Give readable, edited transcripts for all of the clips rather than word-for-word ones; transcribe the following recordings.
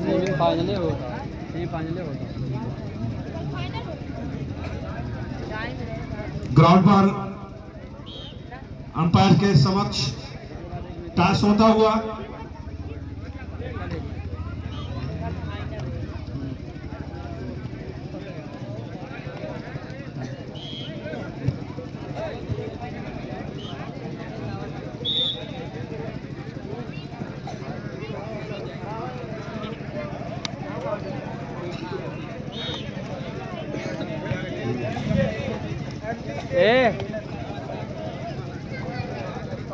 Semifinal होगा, semifinal होगा। Ground पर अंपायर के समक्ष टॉस होता हुआ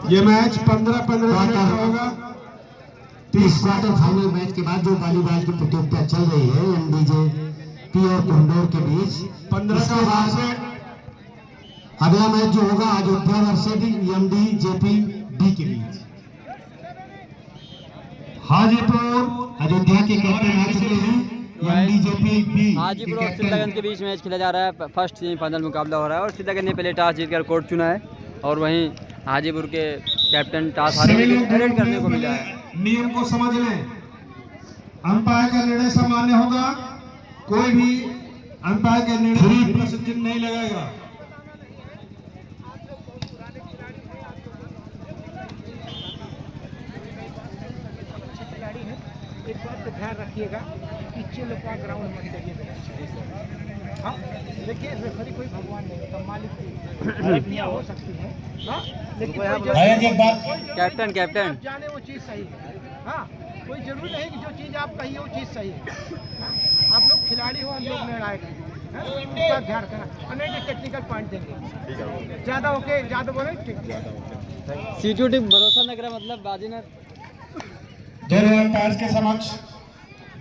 ये मैच 15-15 का होगा। इस क्वार्टर फाइनल मैच के बाद जो वॉलीबॉल की प्रतियोगिता चल रही है एमडीजेपी और कोंडोर के बीच 15 का बाद से अगला मैच जो होगा अयोध्या वर्सेस एमडीजेपी बी के बीच। हाजीपुर अयोध्या के कैप्टन आ चुके हैं एमडीजेपी बी हाजीपुर और सिद्धागंज के बीच मैच खेला जा रहा है। फर्स्ट सेमीफाइनल मुकाबला हो रहा है और सिद्धागंज ने पहले टॉस जीतकर कोर्ट चुना है और वहीं हाजीपुर के कैप्टन टॉस हारे रेड करने को मिला है। नियम को समझ लें, अंपायर का निर्णय सामान्य होगा, कोई भी अंपायर के निर्णय प्लस चिन्ह नहीं लगाएगा। एक बात तो ध्यान रखिएगा, पीछे लोग का ग्राउंड मत करिए। हाँ देखिए, रेफरी कोई भगवान नहीं, तो मालिक की गलतियां हो सकती हैं। हाँ लेकिन कैप्टन कैप्टन आप जाने वो चीज़ सही है। हाँ कोई जरूरी नहीं कि जो चीज़ आप कही वो चीज़ सही है। हाँ? आप लोग खिलाड़ी हो, हम लोग निर्णायक हैं, उसका ध्यान रखना। नहीं टेक्निकल पॉइंट देंगे ज़्यादा ओके, ज़्यादा बोले ठीक। सीटू टीम भरोसा न करा मतलब बाजी न। दोनों अंपायर के समक्ष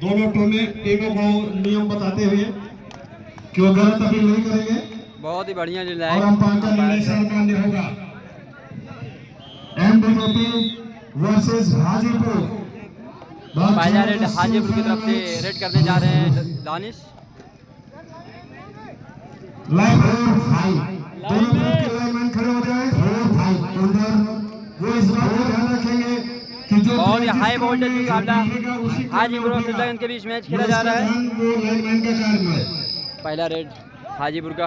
दोनों टीमों को नियम बताते हुए कि वो गलत अपील नहीं करेंगे बहुत ही बढ़िया निर्णय और अंपायर का निर्णय सर्वमान्य होगा। एमडीजेपी वर्सेस हाजीपुर। पहला रेड हाजीपुर की तरफ से रेड करने जा रहे हैं दानिश। लाइन 4-5 दोनों तरफ के लाइनमैन खड़े हो जाएं। 4-5 अंदर वो इस बात का ध्यान रखेंगे कि जो बहुत ही हाई वोल्टेज मुकाबला हाजीपुर और सिद्धागंज के बीच मैच खेला जा रहा है। वो लाइनमैन का कार्य है। पहला रेड हाजीपुर का।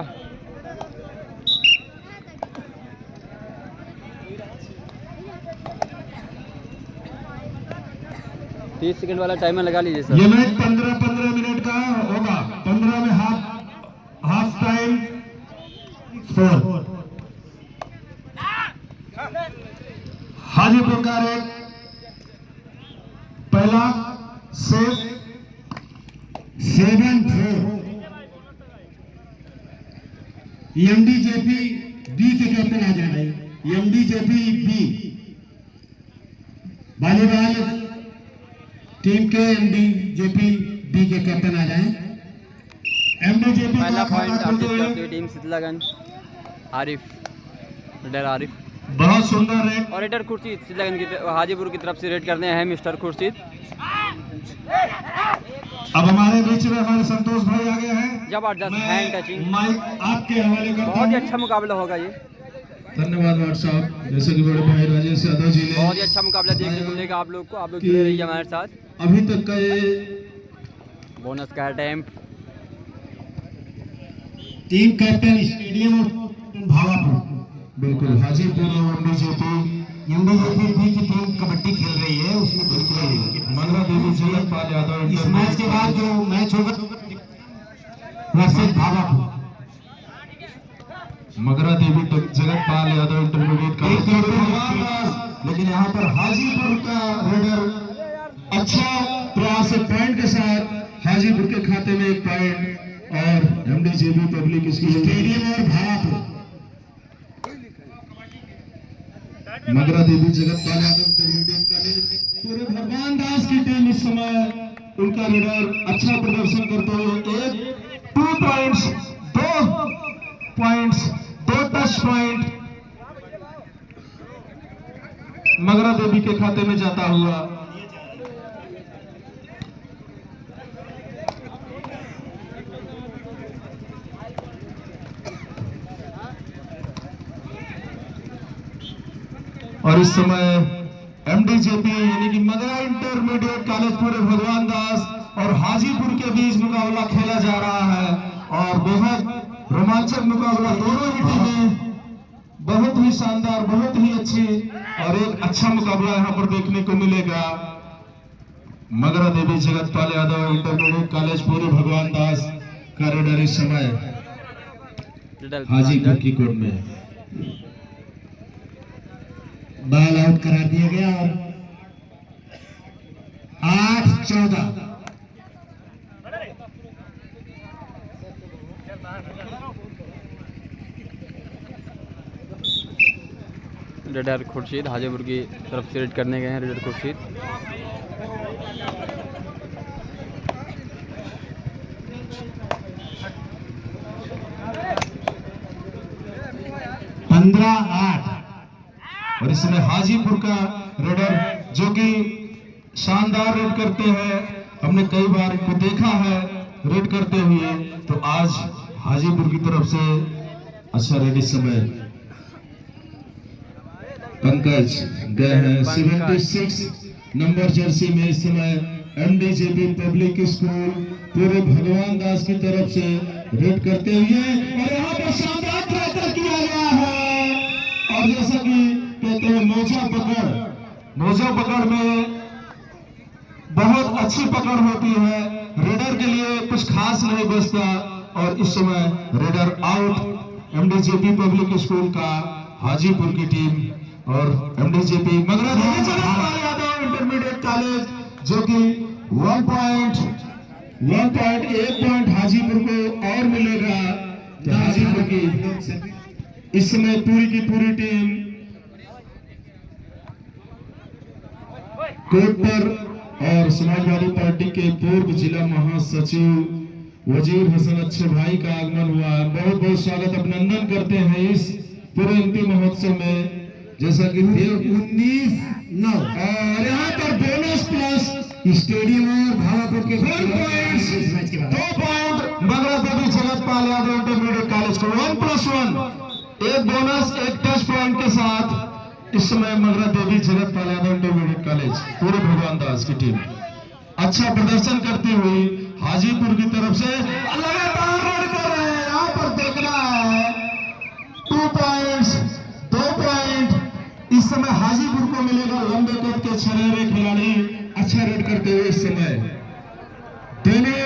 तीस सेकंड वाला टाइमर लगा लीजिए सर। ये मैच 15-15 मिनट का होगा। 15 में हाफ टाइम 4। हाजीपुर का रेड पहला सेव 7-4। एमडीजेपी बी के कैप्टन आ जाए। एमडीजेपी बी वॉलीबॉल टीम के एमडीजेपी बी के कैप्टन आ जाएं। एमडीजेपी पहला पॉइंट अर्जित करती हुई टीम सिद्धागंज। आरिफ रेडर आरिफ बहुत सुंदर रेड और रेडर खुर्शीद सिद्धागंज की हाजीपुर की तरफ से रेड करने हैं मिस्टर खुर्शीद। अब हमारे बीच में हमारे संतोष भाई आ गए हैं। जबरदस्त हैंड टचिंग, माइक आपके हवाले करता बहुत ही हूं। अच्छा मुकाबला होगा ये। धन्यवाद वार्ड साहब, जैसे कि बड़े भाई राजेश यादव जी ने बहुत ही अच्छा मुकाबला देखने को मिलेगा आप लोग को। आप लोग जुड़े रहिए हमारे साथ। अभी तक का ये बोनस का attempt. Team captain stadium Bhavapur. बिल्कुल हाजीपुर और एमडीजेपी बी की टीम कबड्डी खेल रही है, उसमें बिल्कुल मंगरा देवी जगत पाल यादव इस मैच के बाद जो मैच होगा वर्सेस भावापुर। मगरा देवी जगत पाल यादव इंटरमीडिएट का लेकिन यहाँ पर हाजीपुर का रेडर अच्छा प्रयास पॉइंट के साथ हाजीपुर के खाते में 1 पॉइंट और एमडीजेपी पब्लिक स्टेडियम और भावापुर। मगरा देवी जगत पाल यादव इंटरमीडिएट कॉलेज पूरे भगवान दास की टीम इस समय उनका रेडर अच्छा प्रदर्शन करते हुए 2 पॉइंट्स 2 टच पॉइंट मगरा देवी के खाते में जाता हुआ। और इस समय एमडीजेपी यानी कि मगरा इंटरमीडिएट कॉलेज पूरे भगवान दास और हाजीपुर के बीच मुकाबला खेला जा रहा है और बेहद रोमांचक मुकाबला। दोनों ही टीमें बहुत ही शानदार, बहुत ही अच्छी और एक अच्छा मुकाबला यहाँ पर देखने को मिलेगा। मगरा देवी जगतपाल यादव इंटरमीडिएट कॉलेज पूरे भगवान दास का रेडर इस समय हाजीपुर की कोर्ट में बॉल आउट करार दिया गया और 8-14। रेडर खुर्शीद हाजीपुर की तरफ से रेड करने गए हैं। रेडर खुर्शीद 15-8 और इसमें हाजीपुर का रेडर जो कि शानदार रेड करते हैं, हमने कई बार इनको देखा है रेड करते हुए, तो आज हाजीपुर की तरफ से अच्छा रेड इस समय पंकज गए हैं 76 नंबर जर्सी में इस समय एमडीजेपी पब्लिक स्कूल पूरे भगवान दास की तरफ से रेड करते हुए और यहाँ पर शानदार ट्रैकर किया गया है। और जैसा कि कहते हैं मोजा पकड़ में बहुत अच्छी पकड़ होती है, रेडर के लिए कुछ खास नहीं बचता। और इस समय रेडर आउट एमडीजेपी पब्लिक स्कूल का हाजीपुर की टीम और एमडीजेपी मगरा देवी जगतपाल यादव इंटरमीडिएट कॉलेज जो कि 1 पॉइंट हाजीपुर को और मिलेगा। तो हाजीपुर की इस समय पूरी की पूरी टीम कोर्ट पर और समाजवादी पार्टी के पूर्व जिला महासचिव वजीर हसन अच्छे भाई का आगमन हुआ। बहुत बहुत स्वागत अभिनंदन करते हैं इस पूरे अंतिम महोत्सव में। जैसा कि 19-9 और यहाँ पर बोनस प्लस स्टेडियम और भावापुर के 2 पॉइंट मगरा देवी जगतपाल यादव इंटरमीडिएट कॉलेज को 1+1 एक बोनस एक टच पॉइंट के साथ इस समय मगरा देवी जगतपाल यादव इंटरमीडिएट कॉलेज पूरे भगवान दास की टीम अच्छा प्रदर्शन करती हुई हाजीपुर की तरफ से लगातार रेड कर रहे हैं। यहाँ पर देखना है 2 पॉइंट इस समय हाजीपुर को मिलेगा। लंबे कद के छरेरे खिलाड़ी अच्छा रेड करते हुए इस समय दोनों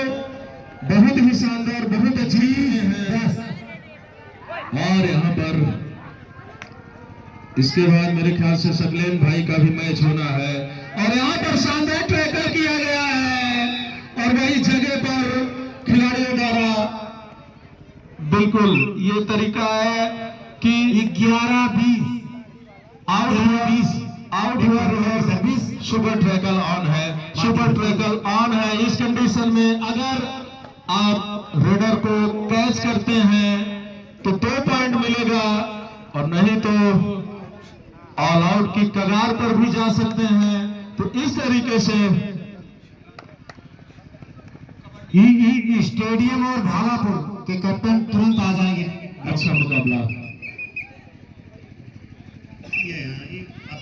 बहुत ही शानदार, बहुत अच्छी हैं। और यहाँ पर इसके बाद मेरे ख्याल से सकलेन भाई का भी मैच होना है और यहाँ पर शानदार ट्रैकर किया गया है और वही जगह पर खिलाड़ियों द्वारा बिल्कुल ये तरीका है कि 11-20 आउट हुआ सर्विस सुपर ट्रैकल ऑन है। सुपर ट्रैकल ऑन है। इस कंडीशन में अगर आप रेडर को कैच करते हैं तो 2 पॉइंट मिलेगा और नहीं तो ऑल आउट की कगार पर भी जा सकते हैं। तो इस तरीके से स्टेडियम और भावापुर के कैप्टन तुरंत आ जाएंगे। अच्छा मुकाबला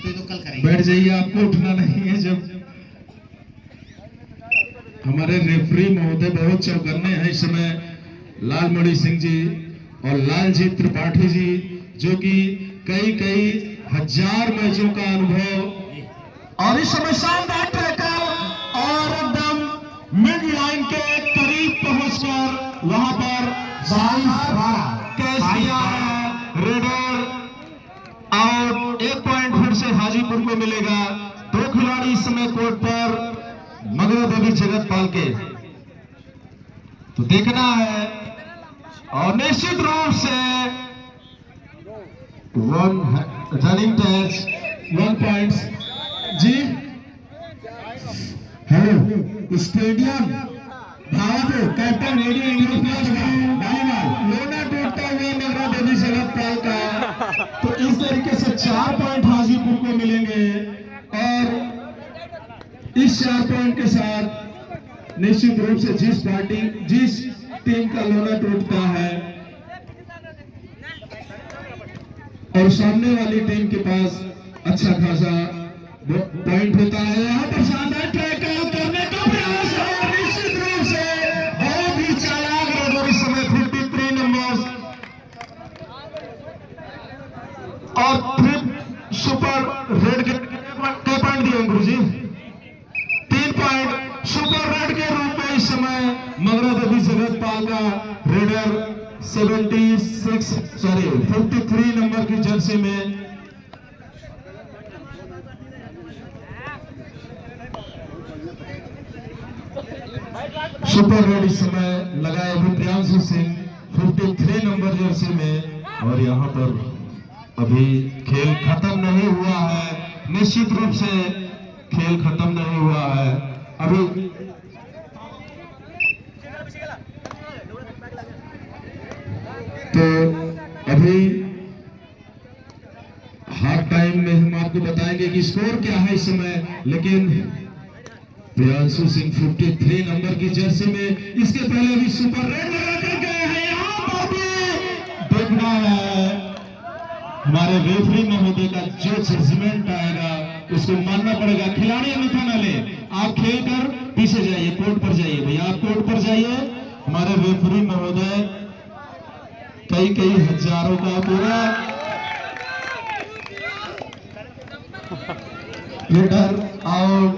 तो कल करेंगे। बैठ जाइए, आपको उठना नहीं है। जब हमारे रेफरी महोदय बहुत चौकन्ने हैं इस समय, लालमणि सिंह जी और लालजी त्रिपाठी जी जो कि कई हजार मैचों का अनुभव और इस समय शानदार ट्रैकर और एकदम मिड लाइन के करीब पहुंचकर वहां पर कैच किया है। रेडर आउट 1 पॉइंट फिर से हाजीपुर को मिलेगा। 2 खिलाड़ी इस समय कोर्ट पर मगरा देवी जगतपाल के तो देखना है और निश्चित रूप से 1 रनिंग टच 1 पॉइंट जी। Hello stadium Bhavapur captain radio English volleyball लोना टूटता हुआ मगरा देवी जगतपाल का। तो इस तरीके से 4 पॉइंट हाजीपुर को मिलेंगे और इस 4 पॉइंट के साथ निश्चित रूप से जिस टीम का लोना टूटता है और सामने वाली टीम के पास अच्छा खासा पॉइंट होता है। यहाँ पर शानदार टैकल करने का प्रयास और निश्चित रूप से बहुत ही चालाक रेडर इस समय 53 नंबर और फिर सुपर रेड के पॉइंट दिए गुरुजी 3 पॉइंट सुपर रेड के रूप में इस समय मगरा देवी जगतपाल का रेडर 53 नंबर की जर्सी में सुपर रेड इस समय लगाए हुए प्रियांशु सिंह 53 नंबर जर्सी में। और यहाँ पर अभी खेल खत्म नहीं हुआ है, निश्चित रूप से खेल खत्म नहीं हुआ है अभी। तो अभी हाफ टाइम में हम आपको बताएंगे कि स्कोर क्या है इस समय, लेकिन प्रियांशु सिंह 53 नंबर की जर्सी में इसके पहले भी सुपर रेड लगा कर गए हैं। यहाँ पर भी देखना है हमारे रेफरी महोदय का जो जजमेंट आएगा उसको मानना पड़ेगा। खिलाड़ी अन्यथा न ले, आप खेल कर पीछे जाइए, कोर्ट पर जाइए भैया, आप कोर्ट पर जाइए। हमारे रेफरी महोदय कई हजारों का पूरा रेडर आउट।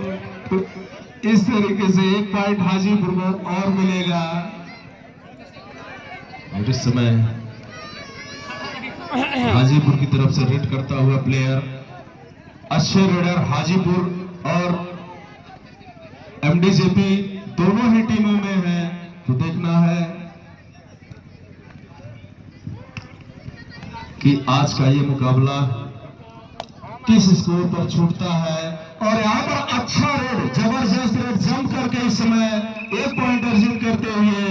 इस तरीके से 1 पॉइंट हाजीपुर को और मिलेगा। और इस समय हाजीपुर की तरफ से रेड करता हुआ प्लेयर अच्छे रेडर हाजीपुर और एमडीजेपी दोनों ही टीमों में है। तो देखना है कि आज का ये मुकाबला किस स्कोर पर छूटता है। और यहाँ पर अच्छा रेड, जबरदस्त रेड जंप करके इस समय 1 पॉइंट अर्जित करते हुए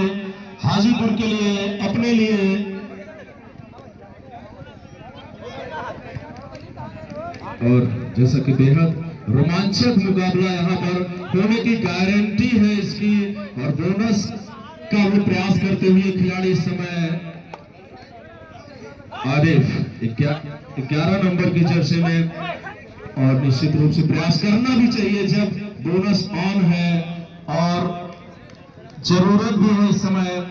हाजीपुर के लिए, अपने लिए। और जैसा कि बेहद रोमांचक मुकाबला यहाँ पर होने की गारंटी है इसकी, और बोनस का वो प्रयास करते हुए खिलाड़ी इस समय आरिफ 11 नंबर की जर्सी में। और निश्चित रूप से प्रयास करना भी चाहिए जब बोनस ऑन है, और जरूरत भी है इस समय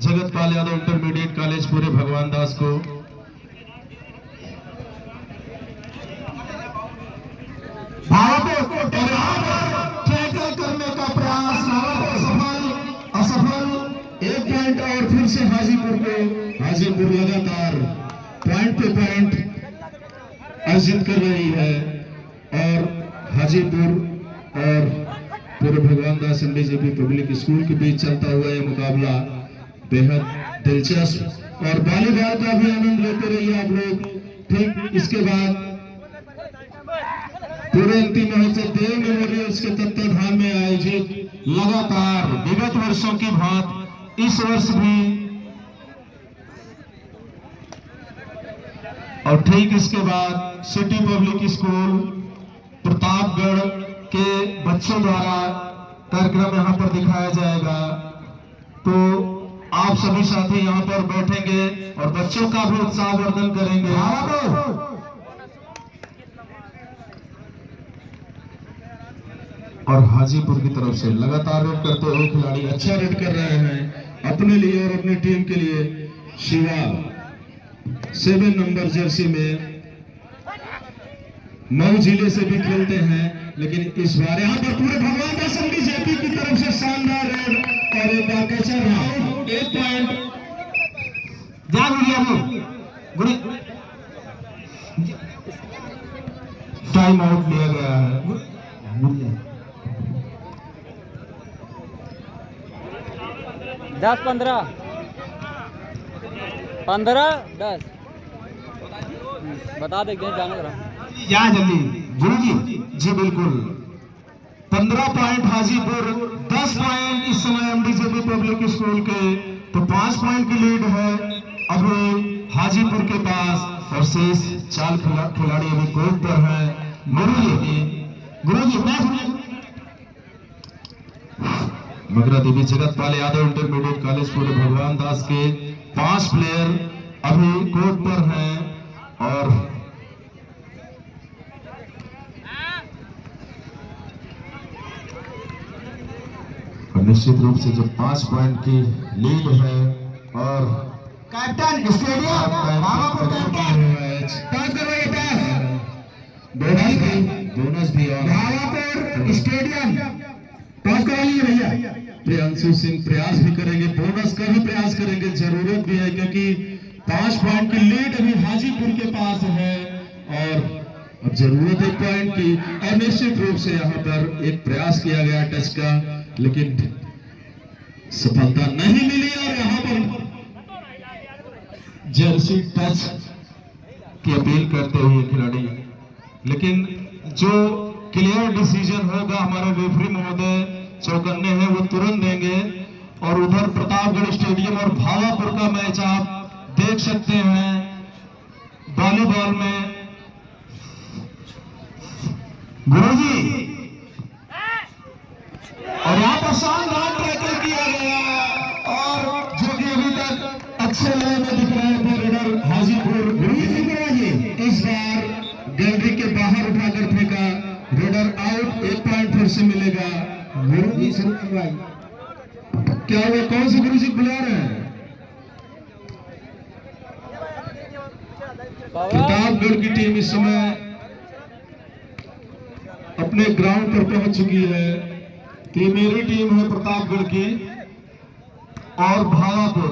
जगतपाल यादव इंटरमीडिएट कॉलेज पूरे भगवान दास को। टैकल करने का प्रयास असफल। 1 पॉइंट और फिर से हाजीपुर को। हाजीपुर लगातार पॉइंट पे पॉइंट अर्जित कर रही है, और हाजीपुर और पूरे भगवान दास एमडीजेपी पब्लिक स्कूल के बीच चलता हुआ यह मुकाबला बेहद दिलचस्प। और वॉलीबॉल का भी आनंद लेते रहिए आप लोग। ठीक इसके बाद पूरे अंतिम महोत्सव देव मेमोरियल्स के तत्वाधान में आयोजित लगातार विगत वर्षों की भांति इस वर्ष भी, और ठीक इसके बाद सिटी पब्लिक स्कूल प्रतापगढ़ के बच्चों द्वारा कार्यक्रम यहाँ पर दिखाया जाएगा। तो आप सभी साथी यहाँ पर बैठेंगे और बच्चों का भी उत्साहवर्धन करेंगे। और हाजीपुर की तरफ से लगातार रेड करते हुए खिलाड़ी अच्छा रेड कर रहे हैं अपने लिए और अपनी टीम के लिए। शिवा 7 नंबर जर्सी में मऊ जिले से भी खेलते हैं, लेकिन इस बार यहाँ पर पूरे भगवान दास एमडीजेपी की तरफ से शानदार रेड और एक बार कैचर 1 पॉइंट टाइम आउट लिया गया है। 10-15 15-10 बता दे जाने क्या जल्दी गुरुजी। जी बिल्कुल। 15 पॉइंट हाजीपुर, 10 पॉइंट इस समय एमडीजेपी पब्लिक स्कूल के। तो 5 पॉइंट की लीड है अभी हाजीपुर के पास, और शेष 4 खिलाड़ी अभी कोर्ट पर है। गुरुजी मगरा देवी जगतपाल यादव इंटरमीडिएट कॉलेज पूरे भगवान दास के 5 प्लेयर अभी कोर्ट पर हैं, और निश्चित रूप से जो 5 पॉइंट की लीड है और कैप्टन स्टेडियम भावापुर कैप्टन पास करवाइए बोनस भी और भावापुर स्टेडियम पास करवाइए भैया। प्रियांशु सिंह प्रयास भी करेंगे, बोनस का भी प्रयास करेंगे, जरूरत भी है क्योंकि 5 पॉइंट की लीड अभी हाजीपुर के पास है और अब जरूरत 1 पॉइंट की। और निश्चित रूप से यहाँ पर एक प्रयास किया गया टच का, लेकिन सफलता नहीं मिली और यहाँ पर जर्सी टच की अपील करते हुए खिलाड़ी, लेकिन जो क्लियर डिसीजन होगा हमारे रेफरी महोदय चौकन्ने हैं वो तुरंत देंगे। और उधर प्रतापगढ़ स्टेडियम और भावापुर का मैच आप देख सकते हैं वॉलीबॉल में। गुरुजी और यहाँ पर शानदार टैकल किया गया और जो कि अभी तक अच्छे लय में दिख रहे थे रेडर हाजीपुर। इस बार गैलरी के बाहर उठाकर फेंका, रेडर आउट, 1 पॉइंट फिर से मिलेगा। गुरुजी शुरू करवाइए। क्या हुआ, कौन से गुरुजी बुला रहे हैं? प्रतापगढ़ की टीम इस समय अपने ग्राउंड पर पहुंच चुकी है। तो मेरी टीम है प्रतापगढ़ की और भावापुर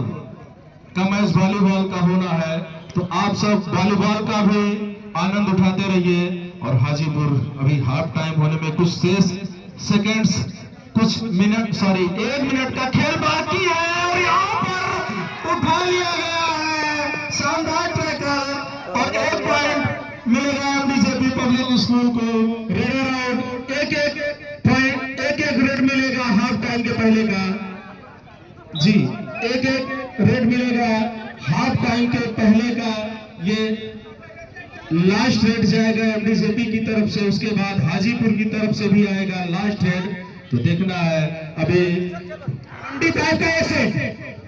का मैच वॉलीबॉल का होना है, तो आप सब वॉलीबॉल का भी आनंद उठाते रहिए। और हाजीपुर अभी हाफ टाइम होने में कुछ शेष सेकंड्स, कुछ मिनट, सॉरी 1 मिनट का खेल बाकी है और यहाँ पर उठा लिया गया है शानदार टैकल और 1 पॉइंट मिलेगा बीजेपी पब्लिक स्कूल को। रेडर आउट, 1-1 पॉइंट, 1-1 रेड मिलेगा हाफ टाइम के पहले का जी, 1-1 रेड मिलेगा हाफ टाइम के पहले का। ये लास्ट रेड जाएगा एमडीजेपी की तरफ से, उसके बाद हाजीपुर की तरफ से भी आएगा लास्ट रेड। तो देखना है अभी 25 का एक सेट,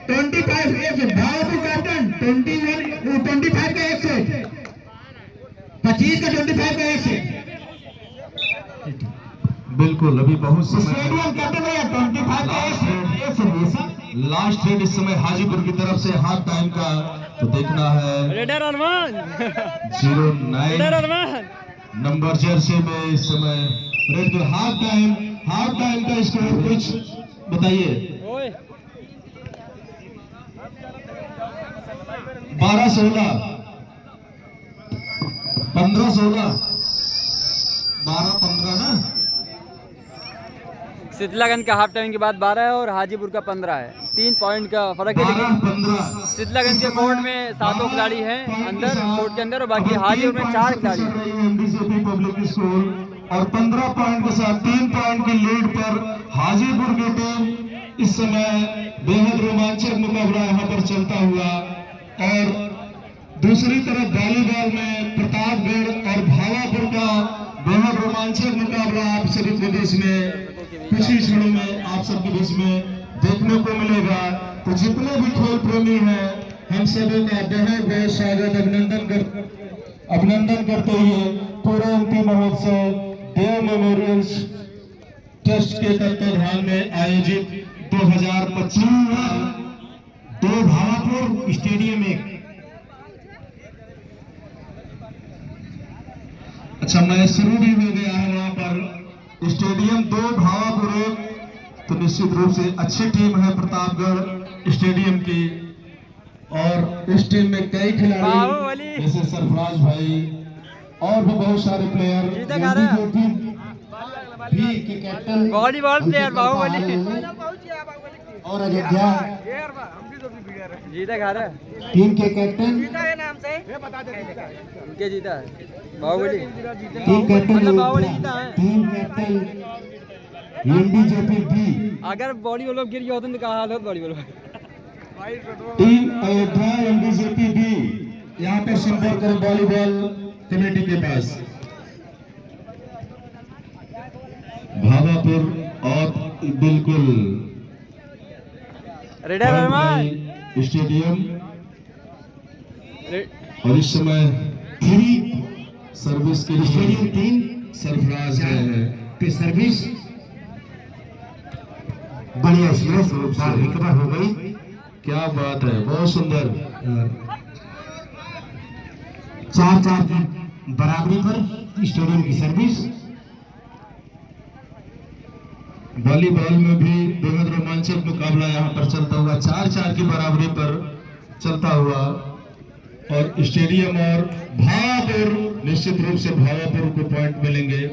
25 एक सेट भावापुर कैप्टन, 25 का एक सेट, 25 का 25 का एक सेट। बिल्कुल अभी बहुत स्टेडियम कैप्टन है 25 का एक सेट। लास्ट रेड इस समय हाजीपुर की तरफ से हाफ टाइम का। तो देखना है रेडर अरमान 09 रेडर अरमान नंबर जर्सी में इस समय रेड को हाफ टाइम का स्कोर कुछ बताइए। 12-16, 15-16, 12-15 ना। शीतलागंज का हाफ टाइम के बाद 12 है और हाजीपुर का 15 है, 3 पॉइंट का फर्क है। 12-15 शीतलागंज के कोर्ट में 7 खिलाड़ी हैं अंदर, कोर्ट के अंदर, और बाकी हाजीपुर में 4 खिलाड़ी हैं। एमडीजेपी पब्लिक स्कूल और 15 पॉइंट के साथ 3 पॉइंट की लीड पर हाजीपुर की टीम इस समय बेहद रोमांचक मुकाबला यहाँ पर चलता हुआ। और दूसरी तरफ वॉलीबॉल में प्रतापगढ़ और भावापुर का बेहद रोमांचक मुकाबला आप सभी के बीच में कुछ ही क्षणों में आप सबके बीच में देखने को मिलेगा। तो जितने भी खेल प्रेमी हैं हम सभी का बहुत बहुत स्वागत, अभिनंदन करते हुए पूरे एमपी महोत्सव देव मेमोरियल ट्रस्ट के तत्वाधान में आयोजित 2025 दो भावापुर स्टेडियम में। अच्छा मैच शुरू भी हो गया है वहां पर स्टेडियम 2 भावापुर 1। तो निश्चित रूप से अच्छी टीम है प्रतापगढ़ स्टेडियम की और इस टीम में कई खिलाड़ी जैसे सरफराज भाई और भी बहुत सारे प्लेयर भी के कैप्टन वॉलीबॉल प्लेयर बाहुबली और अयोध्या जीता खा रहा है, टीम के कैप्टन उनके जीता है बाहुबली, टीम कैप्टन मतलब बाहुबली जीता है। Team captain MDJP B. अगर बॉडी वो लोग गिर गया होता तो कहा हाल होता बॉडी वालों। टीम अयोध्या एमडीजेपी बी यहाँ पर संपर्क करें वॉलीबॉल कमेटी के पास। भावापुर और बिल्कुल रेडर अरमान स्टेडियम और इस समय 3 सर्विस के स्टेडियम 3 सरफराज है पे सर्विस बढ़िया स्मैश बाल रिकवर हो गई। क्या बात है, बहुत सुंदर। 4-4 की बराबरी पर स्टेडियम की सर्विस। वॉलीबॉल में भी बेहद रोमांचक मुकाबला यहाँ पर चलता हुआ 4-4 की बराबरी पर चलता हुआ, और स्टेडियम और भावापुर, निश्चित रूप से भावापुर को पॉइंट मिलेंगे।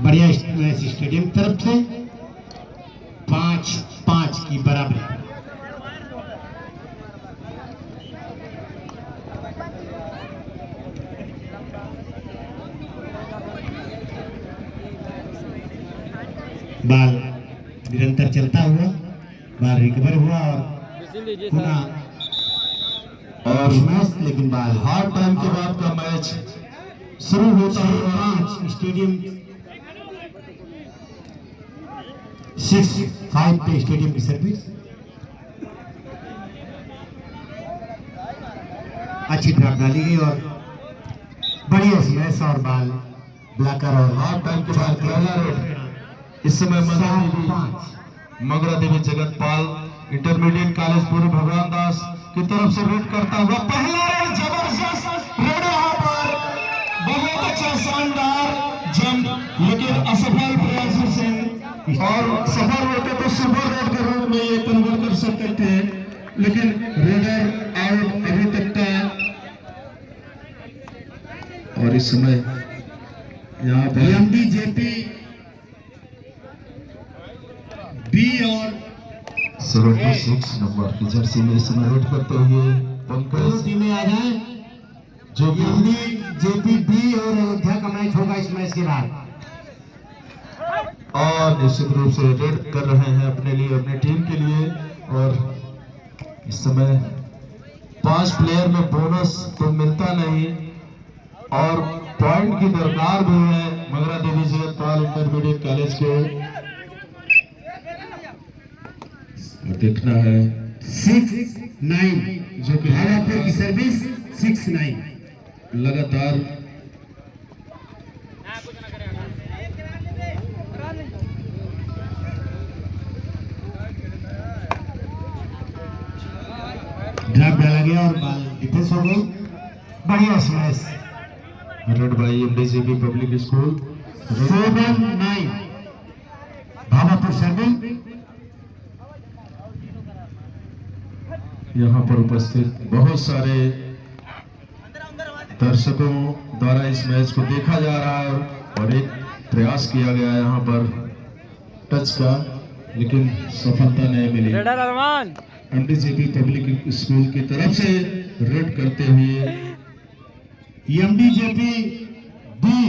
बढ़िया स्टेडियम तरफ से 5-5 की बराबरी। बाल निरंतर चलता हुआ, बाल रिकवर हुआ और लीजिए पुनः और मैच, लेकिन बाल हाफ टाइम के बाद का मैच शुरू होता हुआ 5 स्टेडियम 6-5 पे स्टेडियम की सर्विस। अच्छी ड्रॉप डाली गई और बढ़िया स्मैश और बाल ब्लॉकर और हाफ टाइम के बाद पहला रेड। इस समय मगरा देवी जगतपाल इंटरमीडिएट कॉलेज पूर्व भगवान दास की तरफ से रेड करता हुआ पहला रेड, जबरदस्त रेड यहाँ पर, बहुत अच्छा शानदार जंप, लेकिन असफल प्रयासों से, और सफल होते तो सुपर रेड के रूप में ये कन्वर्ट कर सकते थे, लेकिन रेडर आउट अभी तक का। और इस समय यहाँ पर एमडीजेपी बी और 76 नंबर की जर्सी में इस समय रेड करते हुए पंकज टीमें आ जाए, जो कि एमडीजेपी बी और अयोध्या का मैच होगा इस मैच के बाद। और निश्चित रूप से रेड कर रहे हैं अपने लिए, अपनी टीम के लिए। और इस समय 5 प्लेयर में बोनस तो मिलता नहीं और पॉइंट की दरकार भी है मगरा देवी जगतपाल इंटरमीडिएट कॉलेज को। देखना है 6-9 जो कि भावापुर की सर्विस 6-9 लगातार ड्रॉप डाला गया और बाल डिफेंस हो गई। बढ़िया smash raid by MDJP public school 7-9 Bhavapur service. यहाँ पर उपस्थित बहुत सारे दर्शकों द्वारा इस मैच को देखा जा रहा है और एक प्रयास किया गया है यहाँ पर टच का, लेकिन सफलता नहीं मिली। एमडीजेपी पब्लिक स्कूल की तरफ से रेड करते हुए एमडीजेपी बी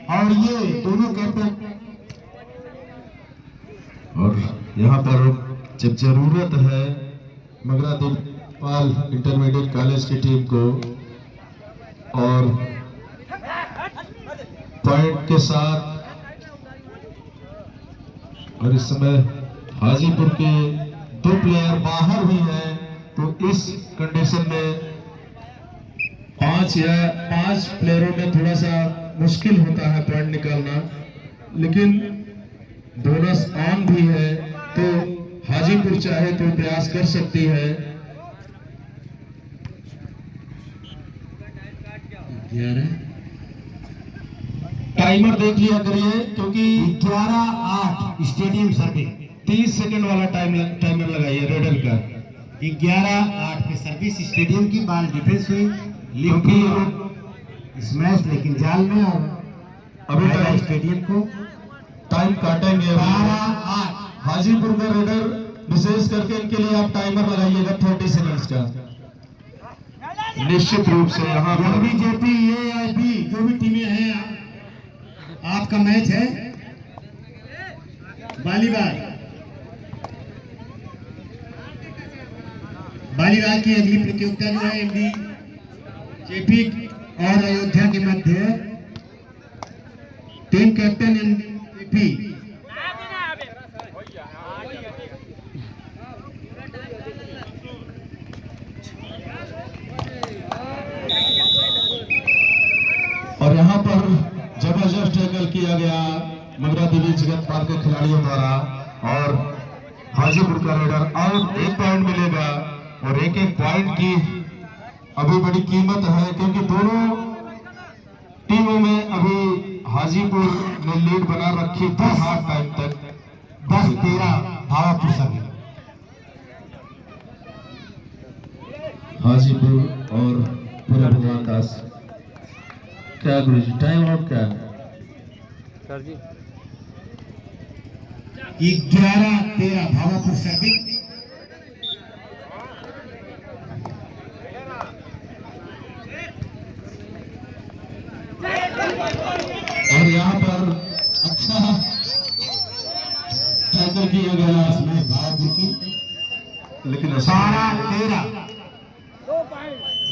और ये दोनों कैप्टन, और यहाँ पर जब जरूरत है मगरा देवपाल इंटरमीडिएट कॉलेज की टीम को, और पॉइंट के साथ, और इस समय हाजीपुर के 2 प्लेयर बाहर भी हैं, तो इस कंडीशन में 5 प्लेयरों में थोड़ा सा मुश्किल होता है पॉइंट निकालना, लेकिन बोनस ऑन भी है तो हाजीपुर चाहे तो प्रयास कर सकती है। 11 टाइमर देख लिया करिए क्योंकि 11-8 स्टेडियम सर्विस। 30 सेकंड वाला टाइमर लगाइए रेडर का। 11-8 पे सर्विस स्टेडियम की, बाल डिफेंस हुई लिफ्ट स्मैश लेकिन जाल में, और अभी स्टेडियम को टाइम काटेंगे। 12-8 हाजीपुर का रेडर विशेष करके इनके लिए आप टाइमर लगाइएगा 30 सेकंड्स का। निश्चित रूप से यहाँ पर एमडीजेपी ए या बी जो भी टीमें हैं, आपका मैच है वॉलीबॉल। वॉलीबॉल की अगली प्रतियोगिता जो है एमडीजेपी और अयोध्या के मध्य। टीम कैप्टन एमडीजेपी किया गया मगरा देवी जगत पाल के खिलाड़ियों द्वारा और हाजीपुर का रेडर आउट। 1 पॉइंट मिलेगा और एक पॉइंट की अभी बड़ी कीमत है क्योंकि दोनों टीमों में अभी हाजीपुर ने लीड बना रखी थी हाफ टाइम तक 10-13 धावा पुरस्कार। हाजीपुर और पूरा भगवान दास। क्या गुरु जी टाइम आउट क्या सर जी? 11-13 धावा पुरस्कार। और यहाँ पर अच्छा टैकल किया गया इसमें भाव की, लेकिन 12-13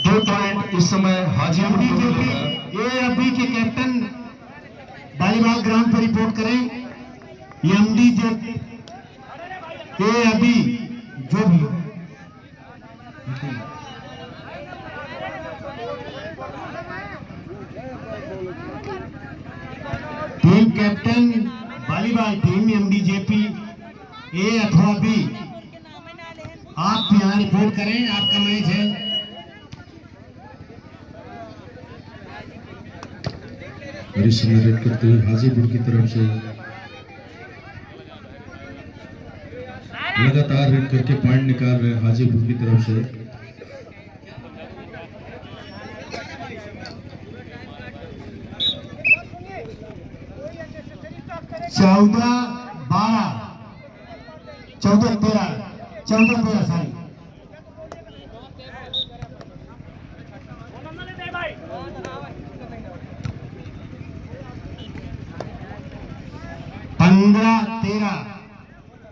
2 पॉइंट इस समय हाजीपुर को मिलेगा। ये अभी के कैप्टन बालीबाल ग्राउंड पर रिपोर्ट करें। एमडी ये अभी जो भी टीम कैप्टन वॉलीबॉल टीम एमडीजेपी ए अथवा बी, आप यहाँ रिपोर्ट करें, आपका मैच है। और इस समय रेड करते हुए हाजीपुर की तरफ से लगातार रेड करके पॉइंट निकाल रहे हैं हाजीपुर की तरफ से। 14-12 14-13 14-13 सॉरी।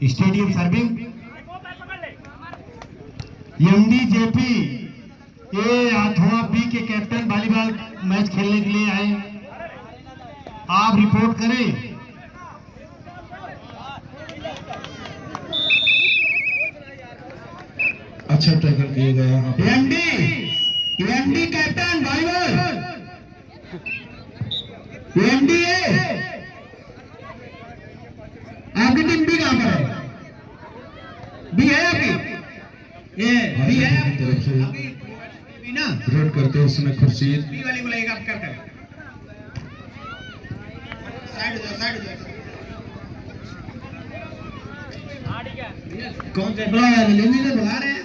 स्टेडियम सर्विंग एमडीजेपी ए अथवा बी के कैप्टन वॉलीबॉल मैच खेलने के लिए आए, आप रिपोर्ट करें। अच्छा टैकल किया गया यहाँ पर। एमडी कैप्टन वॉलीबॉल एमडी आपकी टीम बी कहां पर है? बी है आपकी? ये बी है की तरफ से बी ना? रेड करते हैं उसमें खुर्शीद। बी वाली बुलाएगा आप कर साइड हो जाओ। कौन से बुला रहे हैं? लेने से बुला रहे हैं।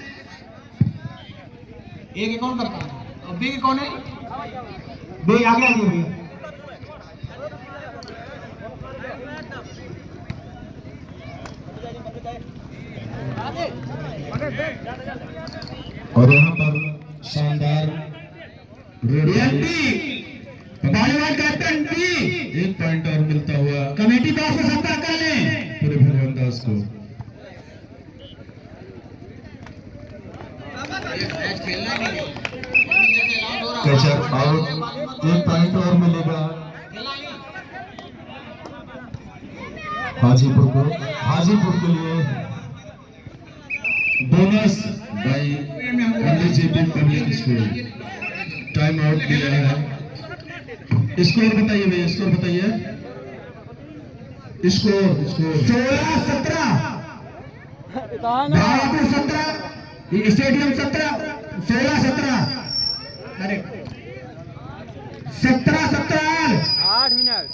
ए के कौन करता है और बी के कौन है? बी आगे आगे भैया। और यहाँ पर शानदार red volleyball captain B 1 point और मिलता हुआ कमेटी बॉस को संपर्क कर लें। पूरे भगवान दास को। Catcher out. 1 पॉइंट और मिलेगा हाजीपुर को। हाजीपुर के लिए bonus by MDJP public school. Time out दिया है। स्कोर बताइए भैया, स्कोर बताइए। स्कोर 16-17 भागलपुर 17 स्टेडियम 16-17 अरे 17-17 8 minute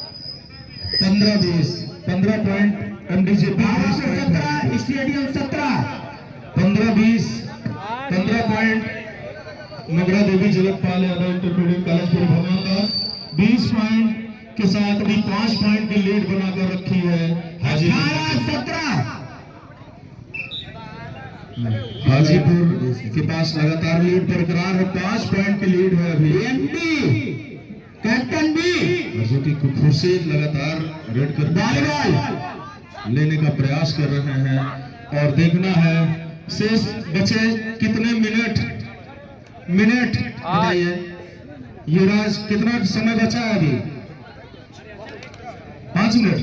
15-20 15 point MDJP. Bhagalpur 17 stadium 17 15-20 15 point Nagra Devi Jagatpal Yadav intermediate college पूरे भगवान दास। 20 पॉइंट के साथ अभी 5 पॉइंट की लीड बनाकर रखी है हाजीपुर के पास लगातार लीड बरकरार है। 5 पॉइंट की लीड है अभी कैप्टन बी, जो कि खुर्शीद लगातार रेड कर वॉलीबॉल लेने का प्रयास कर रहे हैं। और देखना है शेष बचे कितने मिनट बताइए युवराज, कितना समय बचा है अभी? 5 मिनट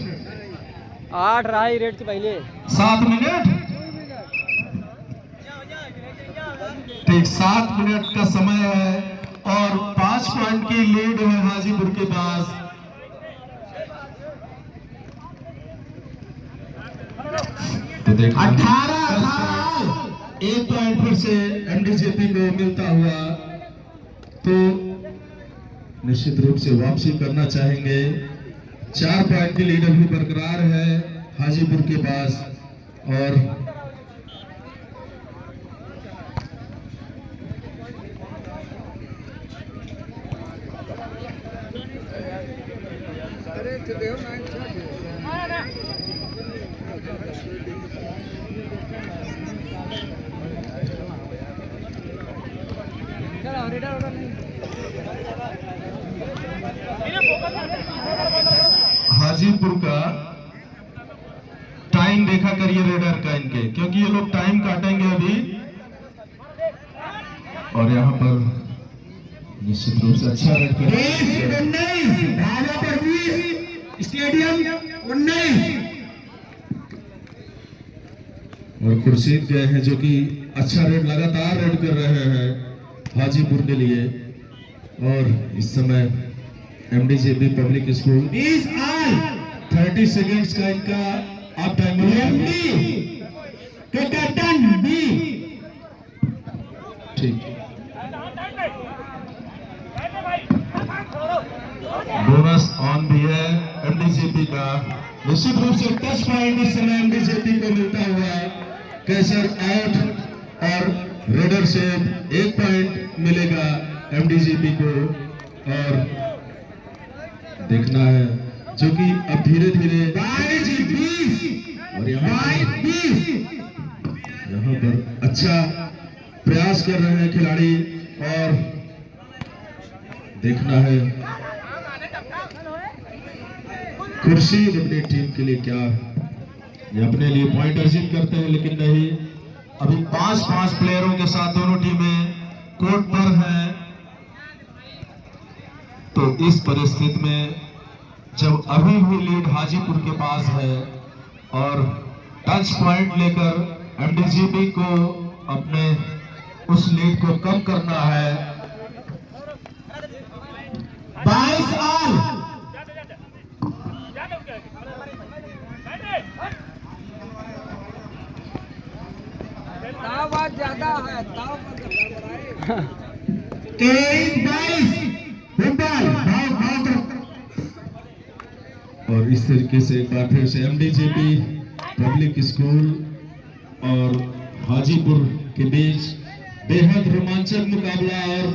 8 रहा ही रेड से पहले 7 मिनट। ठीक 7 मिनट का समय है और 5 पॉइंट की लीड है हाजीपुर के पास। तो देखना 18 एक पॉइंट फिर से एमडीजेपी को मिलता हुआ, तो निश्चित रूप से वापसी करना चाहेंगे। 4 पॉइंट की लीड अभी बरकरार है हाजीपुर के पास। और हाजीपुर का टाइम देखा करिए रेडर का इनके, क्योंकि ये लोग टाइम काटेंगे अभी। और यहाँ पर निश्चित रूप से अच्छा रेड कर स्टेडियम 19 और खुर्शीद गए हैं जो कि अच्छा रेड लगातार रेड कर रहे हैं हाजीपुर के लिए। और इस समय एमडीजेपी पब्लिक स्कूल 30 सेकेंड्स का इनका आप टाइम के कैप्टन बी। ठीक, बोनस ऑन भी है एमडीजेपी का। निश्चित रूप से टच पॉइंट इस समय एमडीजेपी को मिलता हुआ। कैसर आउट और रेडर से 1 पॉइंट मिलेगा एमडीजेपी को। और देखना है जो कि अब धीरे धीरे और यहाँ पर अच्छा प्रयास कर रहे हैं खिलाड़ी। और देखना है खुर्शीद अपनी टीम के लिए क्या ये अपने लिए पॉइंट अर्जित करते हैं, लेकिन नहीं। अभी 5-5 प्लेयरों के साथ दोनों टीमें कोर्ट पर हैं। तो इस परिस्थिति में जब अभी भी लीड हाजीपुर के पास है और टच पॉइंट लेकर एमडीजेपी को अपने उस लीड को कम करना है। 22 ऑल ज्यादा है 23-22 फुटबॉल। और इस तरीके से एक बार फिर से एमडीजेपी पब्लिक स्कूल और हाजीपुर के बीच बेहद रोमांचक मुकाबला और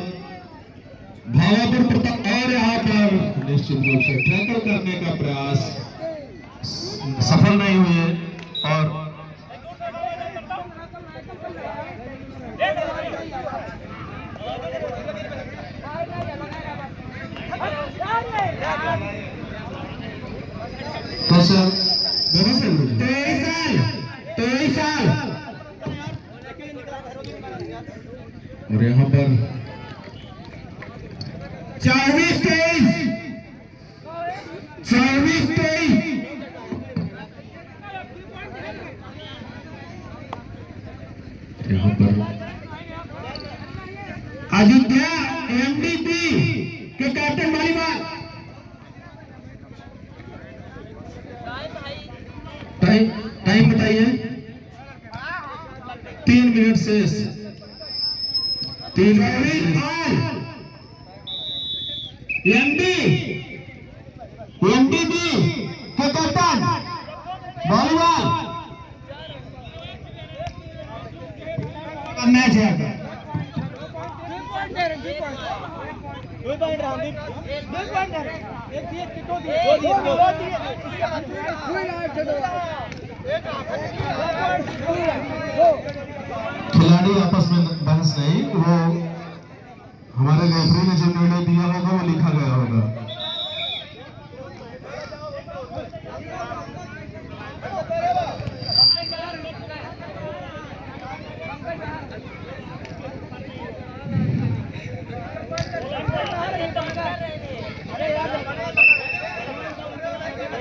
भावापुर प्रताप और यहाँ पर निश्चित रूप से टैकल करने का प्रयास सफल नहीं हुए। और तो सर 23 साल और यहाँ पर 24-23 यहाँ पर अयोध्या एमडीपी के कैप्टन वालीबाल। टाइम बताइए। 3 मिनट से 3 मिनट। एमडीपी के कैप्टन वालीबाल मैच है। खिलाड़ी आपस में बहस नहीं, वो हमारे रेफरी ने जो निर्णय दिया होगा वो लिखा गया होगा।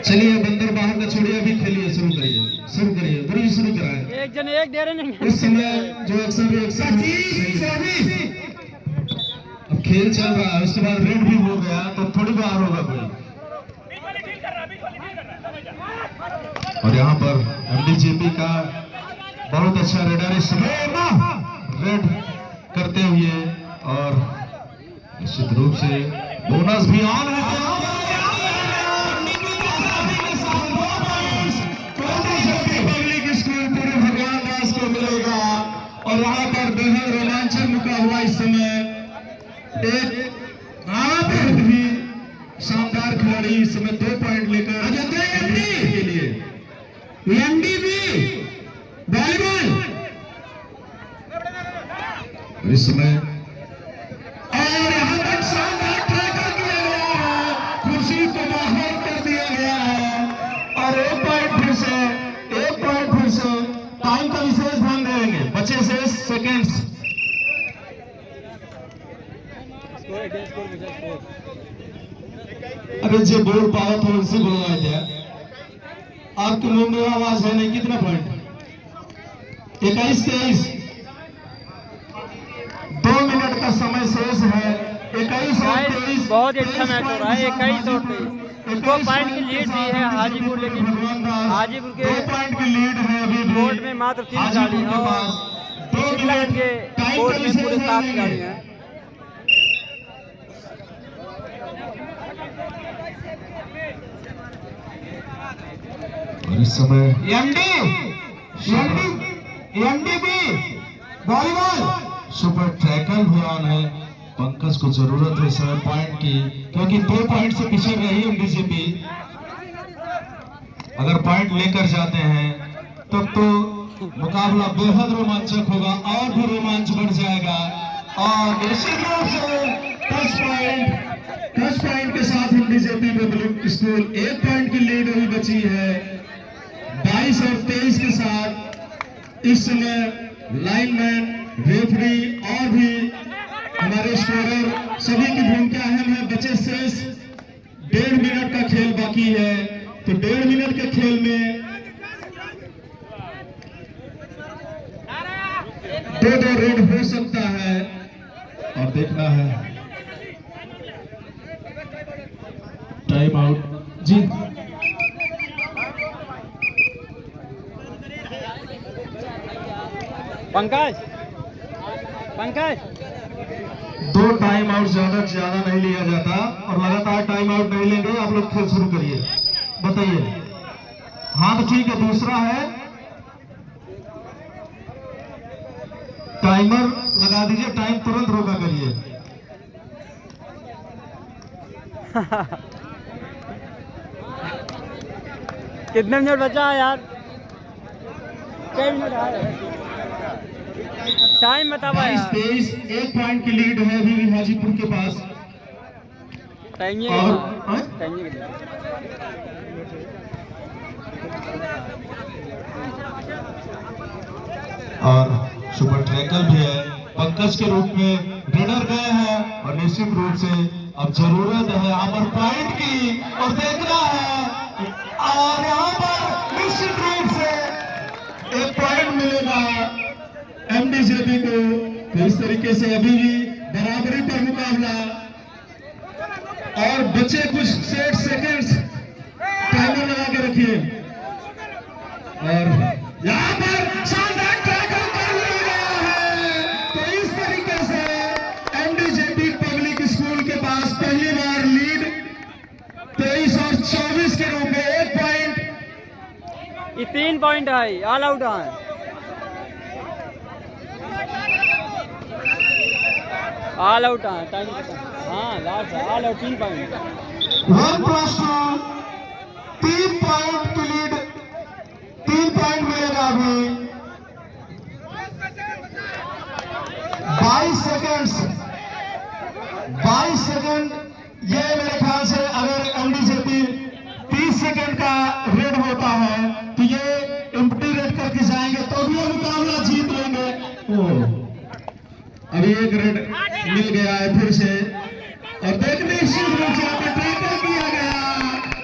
चलिए बंदर बाहर का छोड़िए, अभी खेलिए, शुरू करिए गुरु जी, शुरू कराएं। एक जन एक दे रहे नहीं। इस समय जो अक्सर अब खेल चल रहा है, उसके बाद रेड भी हो गया तो थोड़ी बाहर होगा कोई। और यहाँ पर एमडीजेपी का बहुत अच्छा रेडर इस समय रेड करते हुए और निश्चित रूप से बोनस भी ऑन है। पब्लिक स्कूल पूरे भगवान दास को मिलेगा और वहां पर बेहद रोमांचक मुकाबला इस समय एक भी शानदार खिलाड़ी इस समय 2 पॉइंट लेकर के लिए वॉलीबॉल इस समय और यहाँ तक शानदार टैकल किया गया है, कुर्सी को बाहर कर दिया गया है और 1 पॉइंट फिर से टाइम का विशेष ध्यान देंगे, बचे से सेकेंड्स। अरे जे बोल पावा तो उनसे बोलना है। आपके मुंह में आवाज है नहीं, कितना पॉइंट? 21-23, 2 मिनट का समय शेष है। 21 और 23 बहुत अच्छा मैच हो रहा है। 21 और 23 2 पॉइंट की लीड दी है हाजीपुर, लेकिन हाजीपुर के 2 पॉइंट की लीड है अभी भी कोर्ट में मात्र 3 खिलाड़ी हैं और 2 मिनट के कोर्ट में पूरे 7 खिलाड़ी हैं। और इस समय वॉलीबॉल सुपर टैकल भी ऑन है। पंकज को जरूरत है इस समय पॉइंट की, क्योंकि 2 पॉइंट से पिछड़ रही है एमडीजेपी। अगर पॉइंट लेकर जाते हैं तब तो मुकाबला बेहद रोमांचक होगा और भी रोमांच बढ़ जाएगा। और निश्चित रूप से 10 पॉइंट के साथ एमडीजेपी पब्लिक स्कूल 1 पॉइंट की लीड अभी बची है। 22 और 23 के साथ इस समय लाइनमैन, रेफरी और भी हमारे स्कोरर सभी की भूमिका अहम है। बचे शेष 1.5 मिनट का खेल बाकी है, तो 1.5 मिनट के खेल में 2 रेड हो सकता है और देखना है। टाइम आउट जी। पंकज 2 टाइम आउट ज्यादा नहीं लिया जाता और लगातार टाइम आउट नहीं लेंगे। आप लोग खेल शुरू करिए, बताइए। हाँ तो ठीक है, दूसरा है टाइमर लगा दीजिए, टाइम तुरंत रोका करिए। कितने मिनट बचा है यार? कई मिनट आ रहे हैं, टाइम बताओ यार। 22-23 1 पॉइंट की लीड है अभी भी हाजीपुर के पास। टाइम ये और सुपर ट्रैकल भी है। पंकज के रूप में रेडर गए हैं और निश्चित रूप से अब जरूरत है यहाँ पर पॉइंट की और देखना है। और यहाँ पर निश्चित रूप से 1 पॉइंट मिलेगा एमडीजेपी को। तो इस तरीके से अभी भी बराबरी पर मुकाबला और बचे कुछ सेकंड्स, टाइमर लगा के रखिए। और यहाँ पर शानदार टैकल कर लिया गया है। तो इस तरीके से एमडीजेपी पब्लिक स्कूल के पास पहली बार लीड 23 और 24 के रूप में 1 पॉइंट। ये 3 पॉइंट है, ऑल आउट है। ऑल आउट है, टाइम हाँ लास्ट है, ऑल आउट 3 पॉइंट। 1+2 3 पॉइंट की लीड, 3 पॉइंट मिलेगा अभी। 22 सेकंड ये मेरे ख्याल से अगर एमडीजेपी 30 सेकंड का रेड होता है तो ये एम्प्टी रेड करके जाएंगे तो भी ये मुकाबला जीत लेंगे। अभी 1 रेड मिल गया है फिर से और देखने निश्चित रूप से टैकल किया गया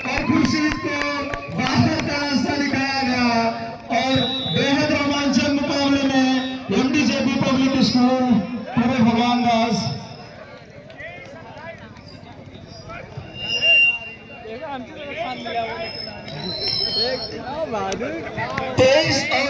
और खुर्शीद को बाहर का रास्ता दिखाया गया और बेहद रोमांचक मुकाबले में एमडीजेपी पब्लिक स्कूल पूरे भगवान दास 23 और